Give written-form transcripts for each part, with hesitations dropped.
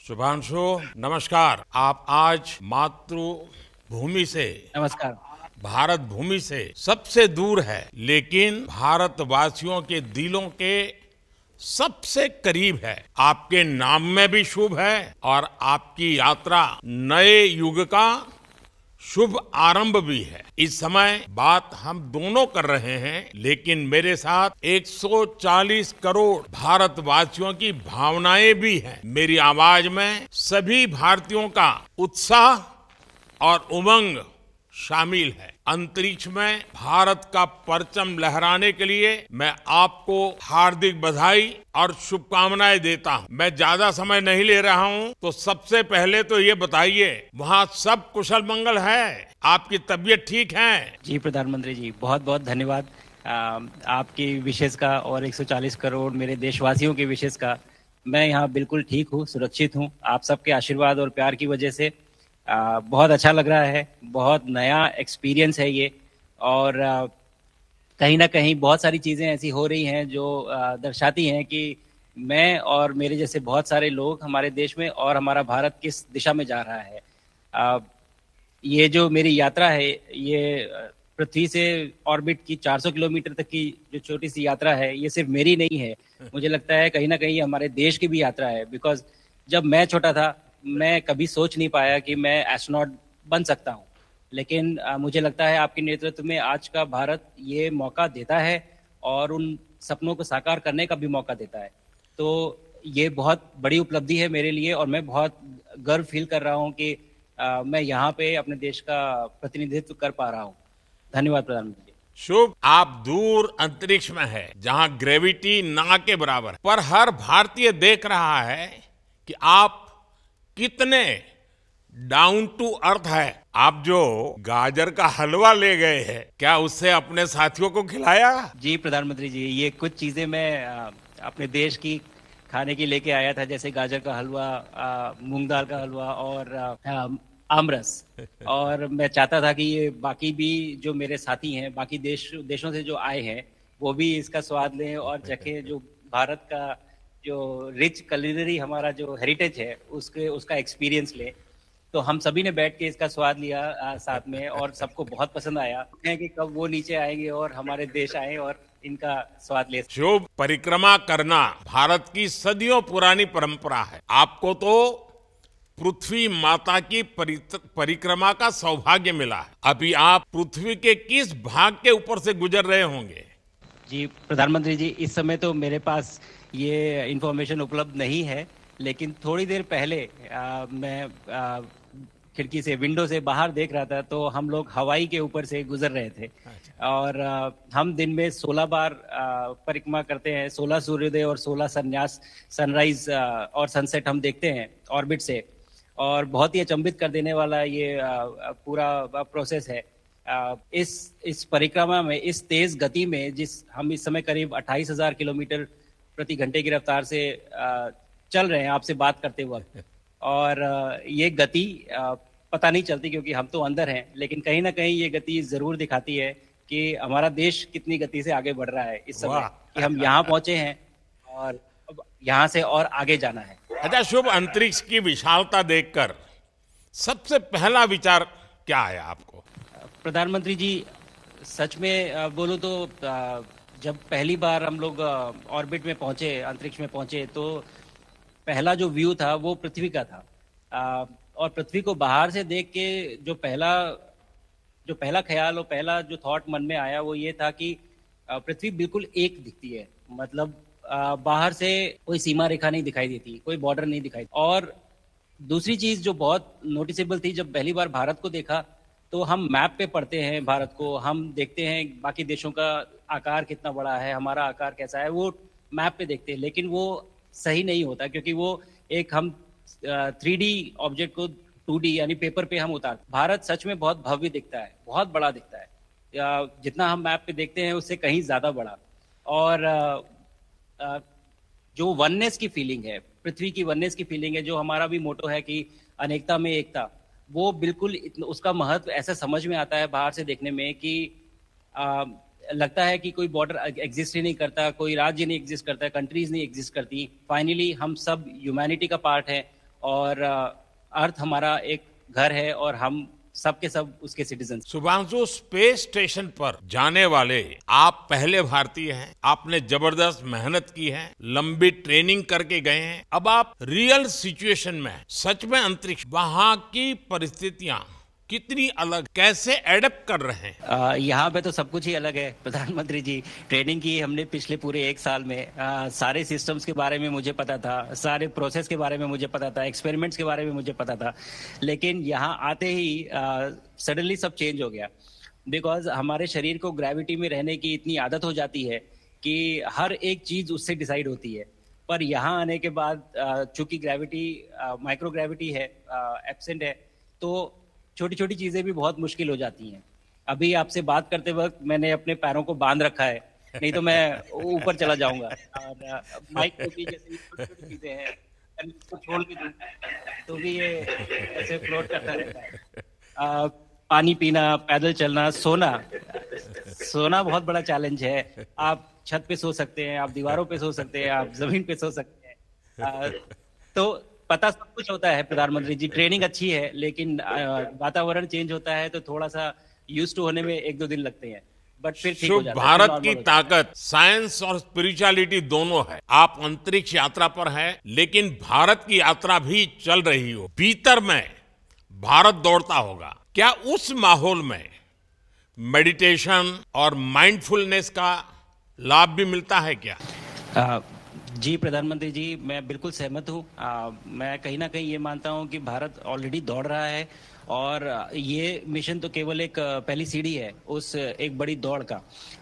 शुभांशु, नमस्कार। आप आज मातृभूमि से, नमस्कार। भारत भूमि से सबसे दूर है, लेकिन भारतवासियों के दिलों के सबसे करीब है। आपके नाम में भी शुभ है और आपकी यात्रा नए युग का शुभ आरंभ भी है। इस समय बात हम दोनों कर रहे हैं, लेकिन मेरे साथ 140 करोड़ भारतवासियों की भावनाएं भी हैं। मेरी आवाज में सभी भारतीयों का उत्साह और उमंग शामिल है। अंतरिक्ष में भारत का परचम लहराने के लिए मैं आपको हार्दिक बधाई और शुभकामनाएं देता हूं। मैं ज्यादा समय नहीं ले रहा हूं, तो सबसे पहले तो ये बताइए, वहां सब कुशल मंगल है? आपकी तबीयत ठीक है? जी प्रधानमंत्री जी, बहुत बहुत धन्यवाद आपकी विशेष का और 140 करोड़ मेरे देशवासियों की विशेष का। मैं यहाँ बिल्कुल ठीक हूँ, सुरक्षित हूँ। आप सबके आशीर्वाद और प्यार की वजह से बहुत अच्छा लग रहा है। बहुत नया एक्सपीरियंस है ये, और कहीं ना कहीं बहुत सारी चीज़ें ऐसी हो रही हैं जो दर्शाती हैं कि मैं और मेरे जैसे बहुत सारे लोग हमारे देश में और हमारा भारत किस दिशा में जा रहा है। अ, ये जो मेरी यात्रा है, ये पृथ्वी से ऑर्बिट की 400 किलोमीटर तक की जो छोटी सी यात्रा है, ये सिर्फ मेरी नहीं है। मुझे लगता है कहीं ना कहीं हमारे देश की भी यात्रा है। बिकॉज जब मैं छोटा था, मैं कभी सोच नहीं पाया कि मैं एस्ट्रोनॉट बन सकता हूँ। लेकिन मुझे लगता है आपके नेतृत्व में आज का भारत ये मौका देता है और उन सपनों को साकार करने का भी मौका देता है। तो ये बहुत बड़ी उपलब्धि है मेरे लिए, और मैं बहुत गर्व फील कर रहा हूँ कि मैं यहाँ पे अपने देश का प्रतिनिधित्व कर पा रहा हूँ। धन्यवाद प्रधानमंत्री जी। शुभ, आप दूर अंतरिक्ष में है, जहां ग्रेविटी ना के बराबर है। पर हर भारतीय देख रहा है कि आप कितने डाउन टू अर्थ है। आप जो गाजर का हलवा ले गए हैं, क्या उससे अपने साथियों को खिलाया? जी प्रधानमंत्री जी, ये कुछ चीज़ें मैं अपने देश की खाने की लेके आया था, जैसे गाजर का हलवा, मूंग दाल का हलवा और आमरस। और मैं चाहता था कि ये बाकी भी जो मेरे साथी हैं, बाकी देशों से जो आए हैं, वो भी इसका स्वाद लें और चखें। जो भारत का जो रिच कलिनरी हमारा जो हेरिटेज है, उसके उसका एक्सपीरियंस लें। तो हम सभी ने बैठ के इसका स्वाद लिया साथ में, और सबको बहुत पसंद आया है कि कब वो नीचे आएंगे और हमारे देश आए और इनका स्वाद ले। शुभ, परिक्रमा करना भारत की सदियों पुरानी परंपरा है। आपको तो पृथ्वी माता की परिक्रमा का सौभाग्य मिला है। अभी आप पृथ्वी के किस भाग के ऊपर से गुजर रहे होंगे? जी प्रधानमंत्री जी, इस समय तो मेरे पास ये इंफॉर्मेशन उपलब्ध नहीं है, लेकिन थोड़ी देर पहले मैं खिड़की से, विंडो से बाहर देख रहा था, तो हम लोग हवाई के ऊपर से गुजर रहे थे। और हम दिन में 16 बार परिक्रमा करते हैं। 16 सूर्योदय और 16 संन्यास, सनराइज और सनसेट हम देखते हैं ऑर्बिट से। और बहुत ही अचंभित कर देने वाला ये पूरा प्रोसेस है। इस परिक्रमा में, इस तेज गति में, जिस हम इस समय करीब 28,000 किलोमीटर प्रति घंटे की रफ्तार से चल रहे हैं आपसे बात करते वक्त, और ये गति पता नहीं चलती क्योंकि हम तो अंदर हैं, लेकिन कहीं ना कहीं ये गति जरूर दिखाती है कि हमारा देश कितनी गति से आगे बढ़ रहा है इस समय, कि हम यहाँ पहुंचे हैं और अब यहाँ से और आगे जाना है। अच्छा शुभ, अंतरिक्ष की विशालता देखकर सबसे पहला विचार क्या आया आपको? प्रधानमंत्री जी, सच में बोलूं तो जब पहली बार हम लोग ऑर्बिट में पहुंचे, अंतरिक्ष में पहुंचे, तो पहला जो व्यू था वो पृथ्वी का था। और पृथ्वी को बाहर से देख के जो पहला ख्याल और पहला जो थॉट मन में आया, वो ये था कि पृथ्वी बिल्कुल एक दिखती है। मतलब बाहर से कोई सीमा रेखा नहीं दिखाई देती, कोई बॉर्डर नहीं दिखाई। और दूसरी चीज जो बहुत नोटिसेबल थी, जब पहली बार भारत को देखा, तो हम मैप पे पढ़ते हैं भारत को, हम देखते हैं बाकी देशों का आकार कितना बड़ा है, हमारा आकार कैसा है, वो मैप पे देखते हैं। लेकिन वो सही नहीं होता, क्योंकि वो एक हम 3D ऑब्जेक्ट को 2D यानी पेपर पे हम उतारते। भारत सच में बहुत भव्य दिखता है, बहुत बड़ा दिखता है। जितना हम मैप पे देखते हैं उससे कहीं ज्यादा बड़ा। और जो वननेस की फीलिंग है, पृथ्वी की वननेस की फीलिंग है, जो हमारा भी मोटो है कि अनेकता में एकता, वो बिल्कुल उसका महत्व ऐसा समझ में आता है बाहर से देखने में कि लगता है कि कोई बॉर्डर एग्जिस्ट ही नहीं करता, कोई राज्य नहीं एग्जिस्ट करता, कंट्रीज नहीं एग्जिस्ट करती। फाइनली हम सब ह्यूमैनिटी का पार्ट है और अर्थ हमारा एक घर है और हम सब के सब उसके सिटीजन। शुभांशु, स्पेस स्टेशन पर जाने वाले आप पहले भारतीय हैं। आपने जबरदस्त मेहनत की है, लंबी ट्रेनिंग करके गए हैं। अब आप रियल सिचुएशन में, सच में अंतरिक्ष, वहां की परिस्थितियां कितनी अलग, कैसे एडेप्ट कर रहे हैं? यहाँ पे तो सब कुछ ही अलग है प्रधानमंत्री जी। ट्रेनिंग की हमने पिछले पूरे 1 साल में। सारे सिस्टम्स के बारे में मुझे पता था, सारे प्रोसेस के बारे में मुझे पता था, एक्सपेरिमेंट्स के बारे में मुझे पता था, लेकिन यहाँ आते ही सडनली सब चेंज हो गया। बिकॉज हमारे शरीर को ग्रेविटी में रहने की इतनी आदत हो जाती है कि हर एक चीज उससे डिसाइड होती है। पर यहाँ आने के बाद चूंकि ग्रेविटी, माइक्रो ग्रेविटी है, एब्सेंट है, तो छोटी छोटी चीजें भी बहुत मुश्किल हो जाती हैं। अभी आपसे बात करते वक्त मैंने अपने पैरों को बांध रखा है, नहीं तो मैं ऊपर चला जाऊंगा। और माइक को भी जैसे छोटी छोटी चीजें हैं, अगर इसको छोड़ भी दूं तो भी ये ऐसे फ्लोट करता रहता है। पानी पीना, पैदल चलना, सोना। सोना बहुत बड़ा चैलेंज है। आप छत पे सो सकते हैं, आप दीवारों पे सो सकते हैं, आप जमीन पे सो सकते हैं। तो पता सब कुछ होता है प्रधानमंत्री जी, ट्रेनिंग अच्छी है, लेकिन वातावरण चेंज होता है तो थोड़ा सा यूज टू होने में 1-2 दिन लगते हैं, बट फिर ठीक हो जाता है। भारत की ताकत साइंस और स्पिरिचुअलिटी दोनों है। आप अंतरिक्ष यात्रा पर हैं, लेकिन भारत की यात्रा भी चल रही हो, भीतर में भारत दौड़ता होगा। क्या उस माहौल में मेडिटेशन और माइंडफुलनेस का लाभ भी मिलता है क्या? जी प्रधानमंत्री जी, मैं बिल्कुल सहमत हूँ। मैं कहीं ना कहीं ये मानता हूँ कि भारत ऑलरेडी दौड़ रहा है और ये मिशन तो केवल एक पहली सीढ़ी है उस एक बड़ी दौड़ का।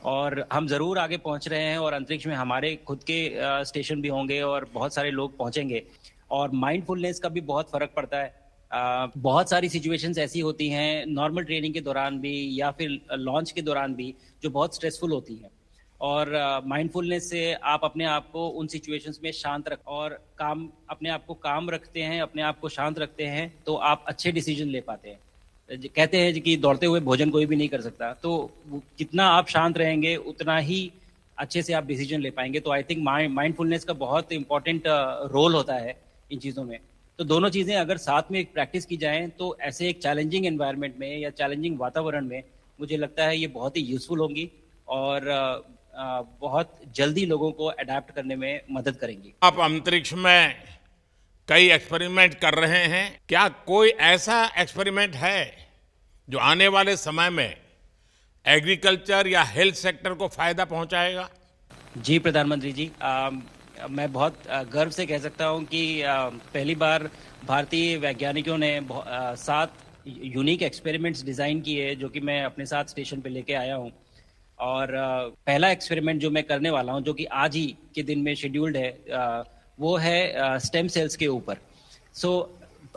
और हम जरूर आगे पहुंच रहे हैं और अंतरिक्ष में हमारे खुद के स्टेशन भी होंगे और बहुत सारे लोग पहुंचेंगे। और माइंडफुलनेस का भी बहुत फर्क पड़ता है। बहुत सारी सिचुएशंस ऐसी होती हैं नॉर्मल ट्रेनिंग के दौरान भी या फिर लॉन्च के दौरान भी, जो बहुत स्ट्रेसफुल होती हैं। और माइंडफुलनेस से आप अपने आप को उन सिचुएशंस में शांत रख और काम, अपने आप को काम रखते हैं, अपने आप को शांत रखते हैं, तो आप अच्छे डिसीजन ले पाते हैं। कहते हैं कि दौड़ते हुए भोजन कोई भी नहीं कर सकता, तो कितना आप शांत रहेंगे उतना ही अच्छे से आप डिसीजन ले पाएंगे। तो आई थिंक माइंडफुलनेस का बहुत इंपॉर्टेंट रोल होता है इन चीज़ों में। तो दोनों चीज़ें अगर साथ में एक प्रैक्टिस की जाएं तो ऐसे एक चैलेंजिंग एनवायरनमेंट में या चैलेंजिंग वातावरण में मुझे लगता है ये बहुत ही यूजफुल होंगी और बहुत जल्दी लोगों को अडेप्ट करने में मदद करेंगी। आप अंतरिक्ष में कई एक्सपेरिमेंट कर रहे हैं, क्या कोई ऐसा एक्सपेरिमेंट है जो आने वाले समय में एग्रीकल्चर या हेल्थ सेक्टर को फायदा पहुंचाएगा? जी प्रधानमंत्री जी, मैं बहुत गर्व से कह सकता हूं कि पहली बार भारतीय वैज्ञानिकों ने 7 यूनिक एक्सपेरिमेंट्स डिज़ाइन किए जो कि मैं अपने साथ स्टेशन पे लेके आया हूं। और पहला एक्सपेरिमेंट जो मैं करने वाला हूं, जो कि आज ही के दिन में शेड्यूल्ड है, वो है स्टेम सेल्स के ऊपर। सो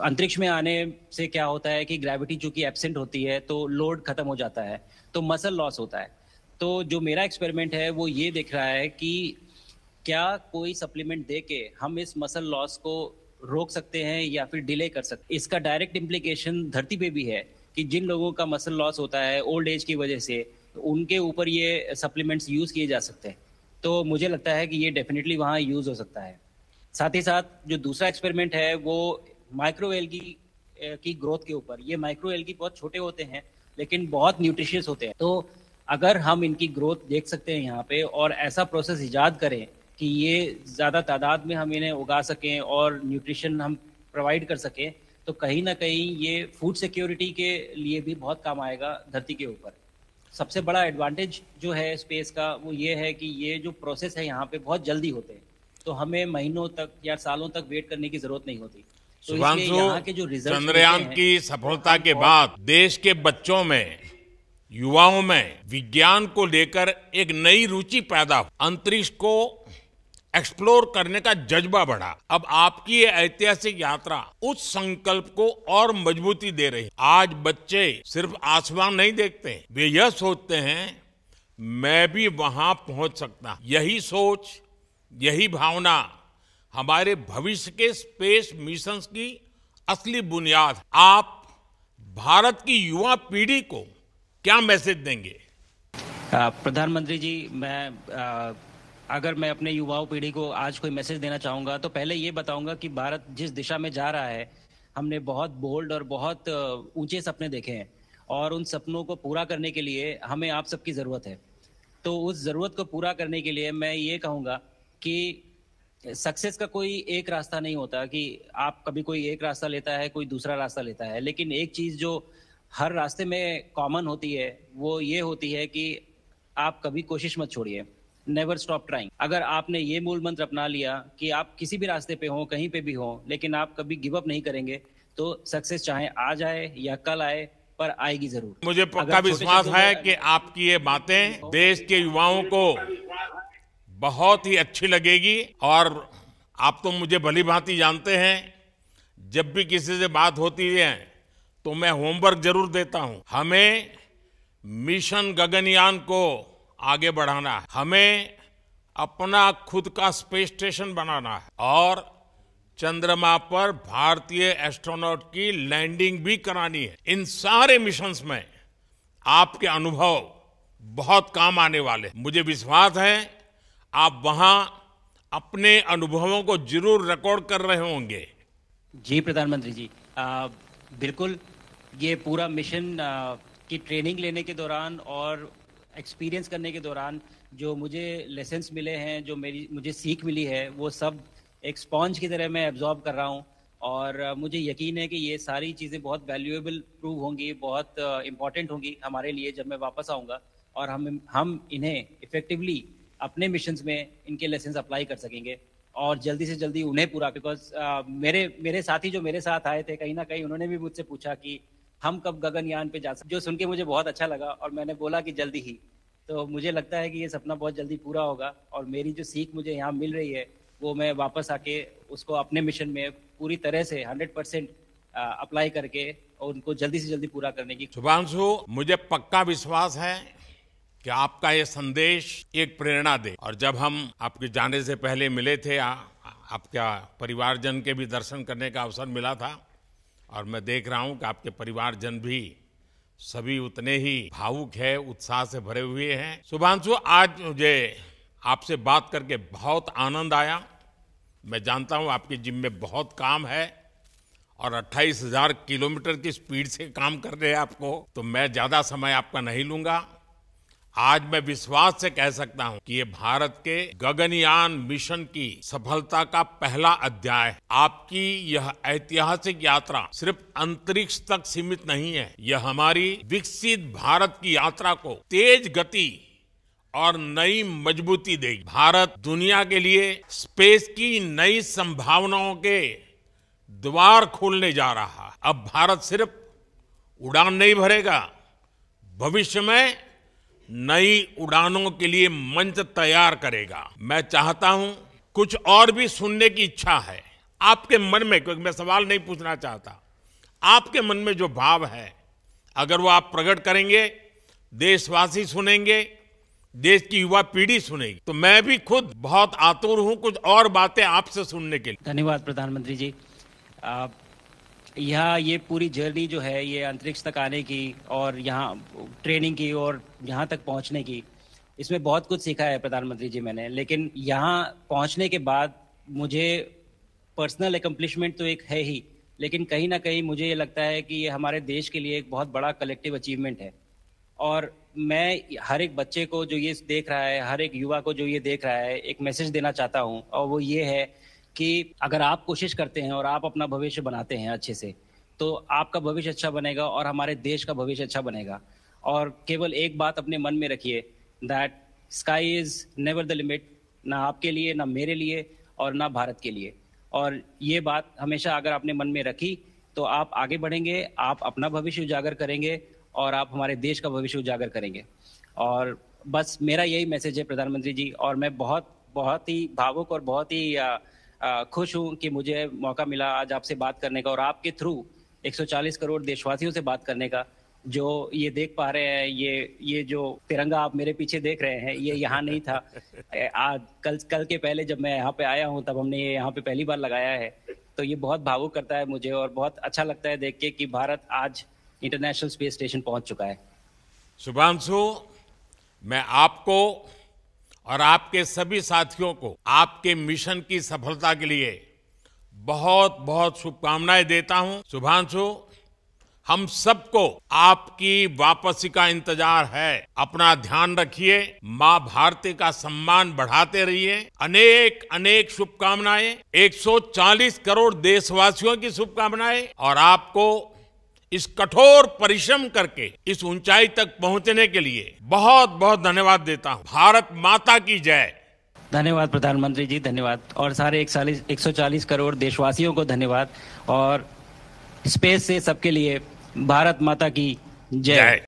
अंतरिक्ष में आने से क्या होता है कि ग्रेविटी चूंकि एब्सेंट होती है तो लोड खत्म हो जाता है, तो मसल लॉस होता है। तो जो मेरा एक्सपेरिमेंट है वो ये देख रहा है कि क्या कोई सप्लीमेंट दे के हम इस मसल लॉस को रोक सकते हैं या फिर डिले कर सकते हैं। इसका डायरेक्ट इम्प्लीकेशन धरती पे भी है कि जिन लोगों का मसल लॉस होता है ओल्ड एज की वजह से, उनके ऊपर ये सप्लीमेंट्स यूज किए जा सकते हैं। तो मुझे लगता है कि ये डेफिनेटली वहाँ यूज हो सकता है। साथ ही साथ जो दूसरा एक्सपेरिमेंट है वो माइक्रो एल्गी की ग्रोथ के ऊपर। ये माइक्रो एल्गी बहुत छोटे होते हैं लेकिन बहुत न्यूट्रिशियस होते हैं। तो अगर हम इनकी ग्रोथ देख सकते हैं यहाँ पे और ऐसा प्रोसेस इजाद करें कि ये ज़्यादा तादाद में हम इन्हें उगा सकें और न्यूट्रिशन हम प्रोवाइड कर सकें, तो कहीं ना कहीं ये फूड सिक्योरिटी के लिए भी बहुत काम आएगा धरती के ऊपर। सबसे बड़ा एडवांटेज जो है स्पेस का वो ये है कि ये जो प्रोसेस है यहाँ पे बहुत जल्दी होते हैं, तो हमें महीनों तक या सालों तक वेट करने की जरूरत नहीं होती। तो इसलिए यहाँ के जो रिजल्ट चंद्रयान की सफलता के बाद देश के बच्चों में, युवाओं में विज्ञान को लेकर एक नई रुचि पैदा हुई, अंतरिक्ष को एक्सप्लोर करने का जज्बा बढ़ा। अब आपकी ये ऐतिहासिक यात्रा उस संकल्प को और मजबूती दे रही है। आज बच्चे सिर्फ आसमान नहीं देखते, वे यह सोचते हैं मैं भी वहां पहुंच सकता। यही सोच, यही भावना हमारे भविष्य के स्पेस मिशंस की असली बुनियाद। आप भारत की युवा पीढ़ी को क्या मैसेज देंगे? प्रधानमंत्री जी, मैं अगर मैं अपने युवाओं पीढ़ी को आज कोई मैसेज देना चाहूँगा तो पहले ये बताऊँगा कि भारत जिस दिशा में जा रहा है, हमने बहुत बोल्ड और बहुत ऊंचे सपने देखे हैं और उन सपनों को पूरा करने के लिए हमें आप सबकी ज़रूरत है। तो उस ज़रूरत को पूरा करने के लिए मैं ये कहूँगा कि सक्सेस का कोई एक रास्ता नहीं होता कि आप कभी कोई एक रास्ता लेता है, कोई दूसरा रास्ता लेता है। लेकिन एक चीज़ जो हर रास्ते में कॉमन होती है, वो ये होती है कि आप कभी कोशिश मत छोड़िए। Never stop trying. अगर आपने ये मूल मंत्र अपना लिया कि आप किसी भी रास्ते पे हो, कहीं पे भी हो, लेकिन आप कभी गिव अप नहीं करेंगे, तो सक्सेस चाहे आज आए या कल आए, पर आएगी जरूर। मुझे पक्का विश्वास है कि आपकी ये बातें देश के युवाओं को बहुत ही अच्छी लगेगी। और आप तो मुझे भली भांति जानते हैं, जब भी किसी से बात होती है तो मैं होमवर्क जरूर देता हूं। हमें मिशन गगनयान को आगे बढ़ाना है, हमें अपना खुद का स्पेस स्टेशन बनाना है और चंद्रमा पर भारतीय एस्ट्रोनॉट की लैंडिंग भी करानी है। इन सारे मिशंस में आपके अनुभव बहुत काम आने वाले हैं। मुझे विश्वास है आप वहां अपने अनुभवों को जरूर रिकॉर्ड कर रहे होंगे। जी प्रधानमंत्री जी, बिल्कुल। ये पूरा मिशन की ट्रेनिंग लेने के दौरान और एक्सपीरियंस करने के दौरान जो मुझे लेसन्स मिले हैं, जो मुझे सीख मिली है, वो सब एक स्पॉन्ज की तरह मैं एब्जॉर्ब कर रहा हूँ। और मुझे यकीन है कि ये सारी चीज़ें बहुत वैल्यूएबल प्रूव होंगी, बहुत इम्पॉर्टेंट होंगी हमारे लिए जब मैं वापस आऊँगा और हम इन्हें इफेक्टिवली अपने मिशंस में इनके लेसन्स अप्लाई कर सकेंगे और जल्दी से जल्दी उन्हें पूरा। बिकॉज मेरे साथी जो मेरे साथ आए थे, कहीं ना कहीं उन्होंने भी मुझसे पूछा कि हम कब गगनयान पे जा सकते, जो सुन के मुझे बहुत अच्छा लगा और मैंने बोला कि जल्दी ही। तो मुझे लगता है कि ये सपना बहुत जल्दी पूरा होगा और मेरी जो सीख मुझे यहाँ मिल रही है, वो मैं वापस आके उसको अपने मिशन में पूरी तरह से 100% अप्लाई करके और उनको जल्दी से जल्दी पूरा करने की। शुभांशु, मुझे पक्का विश्वास है कि आपका ये संदेश एक प्रेरणा दे। और जब हम आपके जाने से पहले मिले थे, आपका परिवारजन के भी दर्शन करने का अवसर मिला था और मैं देख रहा हूं कि आपके परिवारजन भी सभी उतने ही भावुक है, उत्साह से भरे हुए हैं। शुभांशु, आज मुझे आपसे बात करके बहुत आनंद आया। मैं जानता हूं आपकी जिम में बहुत काम है और 28,000 किलोमीटर की स्पीड से काम कर रहे हैं आपको, तो मैं ज्यादा समय आपका नहीं लूंगा। आज मैं विश्वास से कह सकता हूं कि ये भारत के गगनयान मिशन की सफलता का पहला अध्याय है। आपकी यह ऐतिहासिक यात्रा सिर्फ अंतरिक्ष तक सीमित नहीं है, यह हमारी विकसित भारत की यात्रा को तेज गति और नई मजबूती देगी। भारत दुनिया के लिए स्पेस की नई संभावनाओं के द्वार खोलने जा रहा है। अब भारत सिर्फ उड़ान नहीं भरेगा, भविष्य में नई उड़ानों के लिए मंच तैयार करेगा। मैं चाहता हूं, कुछ और भी सुनने की इच्छा है आपके मन में, क्योंकि मैं सवाल नहीं पूछना चाहता, आपके मन में जो भाव है अगर वो आप प्रकट करेंगे, देशवासी सुनेंगे, देश की युवा पीढ़ी सुनेगी, तो मैं भी खुद बहुत आतुर हूं कुछ और बातें आपसे सुनने के लिए। धन्यवाद प्रधानमंत्री जी। यहाँ ये पूरी जर्नी जो है, ये अंतरिक्ष तक आने की और यहाँ ट्रेनिंग की और यहाँ तक पहुँचने की, इसमें बहुत कुछ सीखा है प्रधानमंत्री जी मैंने। लेकिन यहाँ पहुँचने के बाद मुझे पर्सनल एकम्प्लिशमेंट तो एक है ही, लेकिन कहीं ना कहीं मुझे ये लगता है कि ये हमारे देश के लिए एक बहुत बड़ा कलेक्टिव अचीवमेंट है। और मैं हर एक बच्चे को जो ये देख रहा है, हर एक युवा को जो ये देख रहा है, एक मैसेज देना चाहता हूँ और वो ये है कि अगर आप कोशिश करते हैं और आप अपना भविष्य बनाते हैं अच्छे से, तो आपका भविष्य अच्छा बनेगा और हमारे देश का भविष्य अच्छा बनेगा। और केवल एक बात अपने मन में रखिए, that sky is never the limit, ना आपके लिए, ना मेरे लिए और ना भारत के लिए। और ये बात हमेशा अगर आपने मन में रखी तो आप आगे बढ़ेंगे, आप अपना भविष्य उजागर करेंगे और आप हमारे देश का भविष्य उजागर करेंगे। और बस मेरा यही मैसेज है प्रधानमंत्री जी। और मैं बहुत ही भावुक और बहुत ही खुश हूं कि मुझे मौका मिला आज आपसे बात करने का और आपके थ्रू 140 करोड़ देशवासियों से बात करने का। जो ये देख पा रहे हैं, ये जो तिरंगा आप मेरे पीछे देख रहे हैं, ये यहाँ नहीं था। आज कल के पहले जब मैं यहाँ पे आया हूँ, तब हमने ये यहाँ पे पहली बार लगाया है। तो ये बहुत भावुक करता है मुझे और बहुत अच्छा लगता है देख के कि भारत आज इंटरनेशनल स्पेस स्टेशन पहुंच चुका है। शुभांशु, मैं आपको और आपके सभी साथियों को आपके मिशन की सफलता के लिए बहुत बहुत शुभकामनाएं देता हूं। शुभांशु, हम सबको आपकी वापसी का इंतजार है। अपना ध्यान रखिए, मां भारती का सम्मान बढ़ाते रहिए। अनेक अनेक शुभकामनाएं, 140 करोड़ देशवासियों की शुभकामनाएं, और आपको इस कठोर परिश्रम करके इस ऊंचाई तक पहुंचने के लिए बहुत बहुत धन्यवाद देता हूं। भारत माता की जय। धन्यवाद प्रधानमंत्री जी, धन्यवाद। और सारे 140 करोड़ देशवासियों को धन्यवाद। और स्पेस से सबके लिए भारत माता की जय।